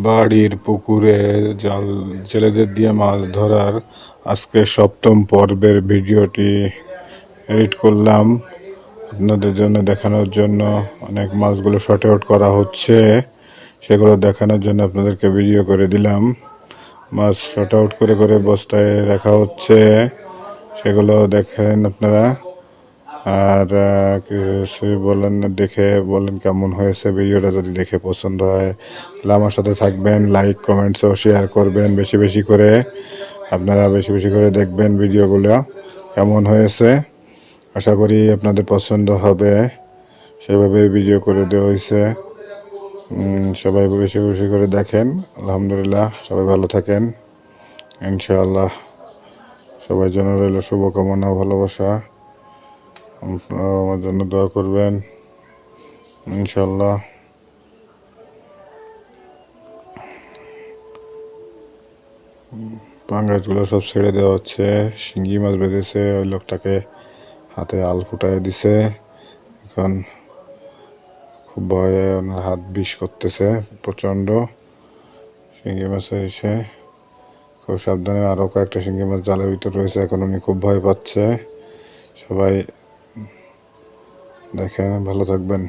বাড়ির পুকুরে জাল জেলেদের দিয়ে মাছ ধরার আজকে সপ্তম পর্বের ভিডিওটি এডিট করলাম আপনাদের জন্য দেখানোর জন্য। অনেক মাছগুলো শর্ট আউট করা হচ্ছে, সেগুলো দেখানোর জন্য আপনাদেরকে ভিডিও করে দিলাম। মাছ শর্ট আউট করে করে বস্তায় রাখা হচ্ছে, সেগুলো দেখেন আপনারা। আর কিছুই বলেন না, দেখে বলেন কেমন হয়েছে ভিডিওটা। যদি দেখে পছন্দ হয় তাহলে আমার সাথে থাকবেন, লাইক কমেন্টস ও শেয়ার করবেন বেশি বেশি করে। আপনারা বেশি বেশি করে দেখবেন ভিডিওগুলো কেমন হয়েছে। আশা করি আপনাদের পছন্দ হবে, সেভাবে ভিডিও করে দেওয়া হয়েছে। সবাই বেশি বেশি করে দেখেন। আলহামদুলিল্লাহ, সবাই ভালো থাকেন ইনশাআল্লাহ। সবার জন্য রইল শুভকামনা, ভালোবাসা। আপনারাও আমার জন্য দোয়া করবেন ইনশাআল্লাহ। পাঙ্গাসগুলো সব ছেড়ে দেওয়া হচ্ছে। শিঙ্গি মাছ বেঁধেছে, ওই লোকটাকে হাতে আল ফুটাই দিছে। এখন খুব ভয়ে ওনার হাত বিষ করতেছে প্রচণ্ড। শিঙ্গি মাছে এসে খুব সাবধানে, আরও কয়েকটা শিঙ্গি মাছ জালের ভিতর রয়েছে। এখন উনি খুব ভয় পাচ্ছে। সবাই দেখেন, ভালো থাকবেন।